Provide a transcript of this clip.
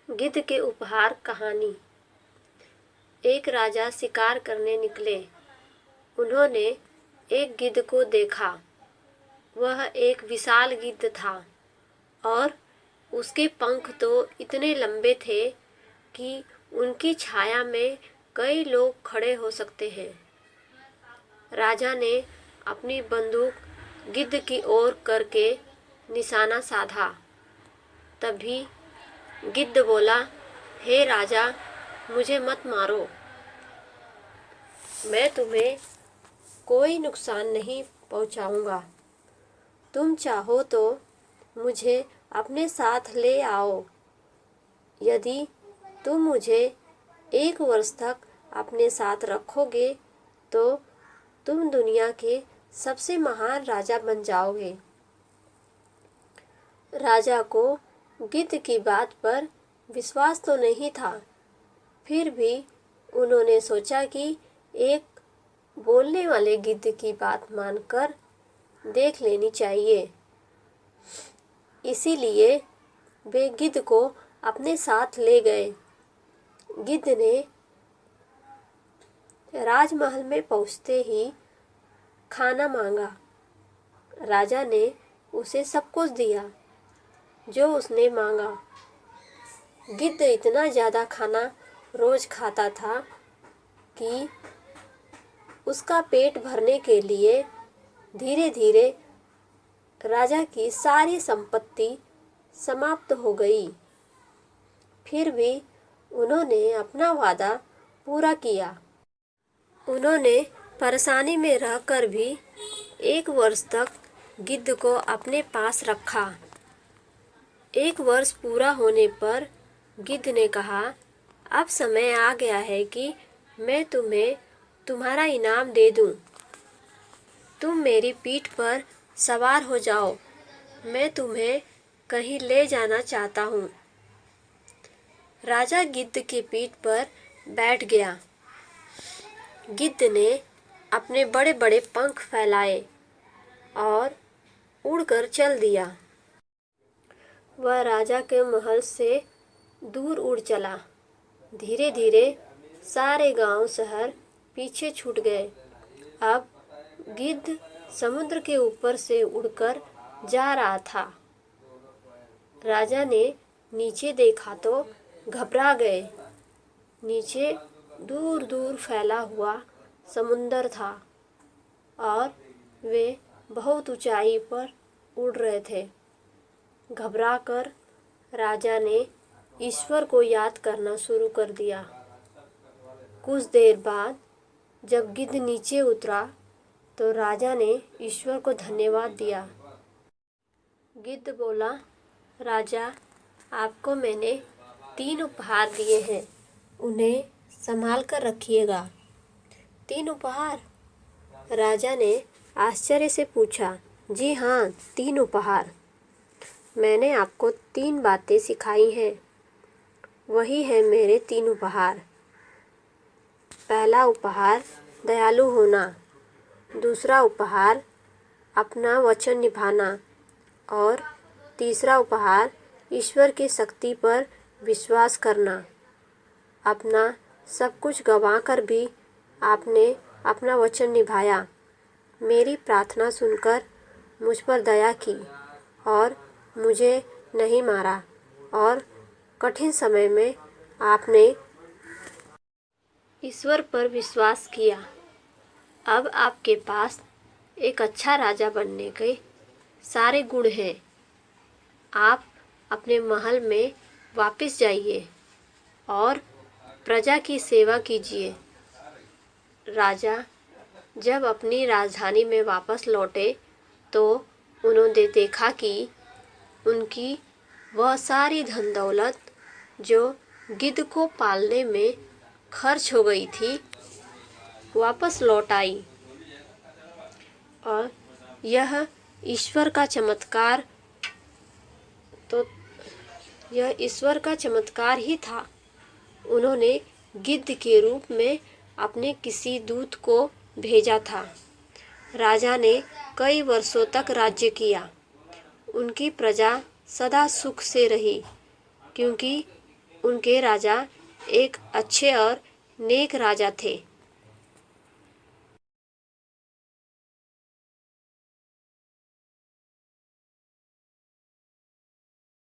गिद्ध के उपहार कहानी। एक राजा शिकार करने निकले। उन्होंने एक गिद्ध को देखा। वह एक विशाल गिद्ध था और उसके पंख तो इतने लंबे थे कि उनकी छाया में कई लोग खड़े हो सकते हैं। राजा ने अपनी बंदूक गिद्ध की ओर करके निशाना साधा। तभी गिद्ध बोला, हे राजा, मुझे मत मारो। मैं तुम्हें कोई नुकसान नहीं पहुंचाऊंगा। तुम चाहो तो मुझे अपने साथ ले आओ। यदि तुम मुझे 1 वर्ष तक अपने साथ रखोगे तो तुम दुनिया के सबसे महान राजा बन जाओगे। राजा को गिद्ध की बात पर विश्वास तो नहीं था, फिर भी उन्होंने सोचा कि एक बोलने वाले गिद्ध की बात मानकर देख लेनी चाहिए। इसीलिए वे गिद्ध को अपने साथ ले गए। गिद्ध ने राजमहल में पहुंचते ही खाना मांगा। राजा ने उसे सब कुछ दिया जो उसने मांगा। गिद्ध इतना ज़्यादा खाना रोज खाता था कि उसका पेट भरने के लिए धीरे धीरे राजा की सारी संपत्ति समाप्त हो गई। फिर भी उन्होंने अपना वादा पूरा किया। उन्होंने परेशानी में रहकर भी 1 वर्ष तक गिद्ध को अपने पास रखा। 1 वर्ष पूरा होने पर गिद्ध ने कहा, अब समय आ गया है कि मैं तुम्हें तुम्हारा इनाम दे दूं। तुम मेरी पीठ पर सवार हो जाओ। मैं तुम्हें कहीं ले जाना चाहता हूँ। राजा गिद्ध की पीठ पर बैठ गया। गिद्ध ने अपने बड़े बड़े पंख फैलाए और उड़कर चल दिया। वह राजा के महल से दूर उड़ चला। धीरे धीरे सारे गांव शहर पीछे छूट गए। अब गिद्ध समुद्र के ऊपर से उड़कर जा रहा था। राजा ने नीचे देखा तो घबरा गए। नीचे दूर दूर फैला हुआ समुंदर था और वे बहुत ऊंचाई पर उड़ रहे थे। घबराकर राजा ने ईश्वर को याद करना शुरू कर दिया। कुछ देर बाद जब गिद्ध नीचे उतरा तो राजा ने ईश्वर को धन्यवाद दिया। गिद्ध बोला, राजा, आपको मैंने 3 उपहार दिए हैं, उन्हें संभाल कर रखिएगा। 3 उपहार? राजा ने आश्चर्य से पूछा। जी हाँ, 3 उपहार। मैंने आपको 3 बातें सिखाई हैं, वही है मेरे 3 उपहार। पहला उपहार दयालु होना, दूसरा उपहार अपना वचन निभाना और तीसरा उपहार ईश्वर की शक्ति पर विश्वास करना। अपना सब कुछ गंवाकर भी आपने अपना वचन निभाया। मेरी प्रार्थना सुनकर मुझ पर दया की और मुझे नहीं मारा और कठिन समय में आपने ईश्वर पर विश्वास किया। अब आपके पास एक अच्छा राजा बनने के सारे गुण हैं। आप अपने महल में वापस जाइए और प्रजा की सेवा कीजिए। राजा जब अपनी राजधानी में वापस लौटे तो उन्होंने देखा कि उनकी वह सारी धन दौलत जो गिद्ध को पालने में खर्च हो गई थी वापस लौट आई। और यह ईश्वर का चमत्कार ही था। उन्होंने गिद्ध के रूप में अपने किसी दूत को भेजा था। राजा ने कई वर्षों तक राज्य किया। उनकी प्रजा सदा सुख से रही, क्योंकि उनके राजा एक अच्छे और नेक राजा थे।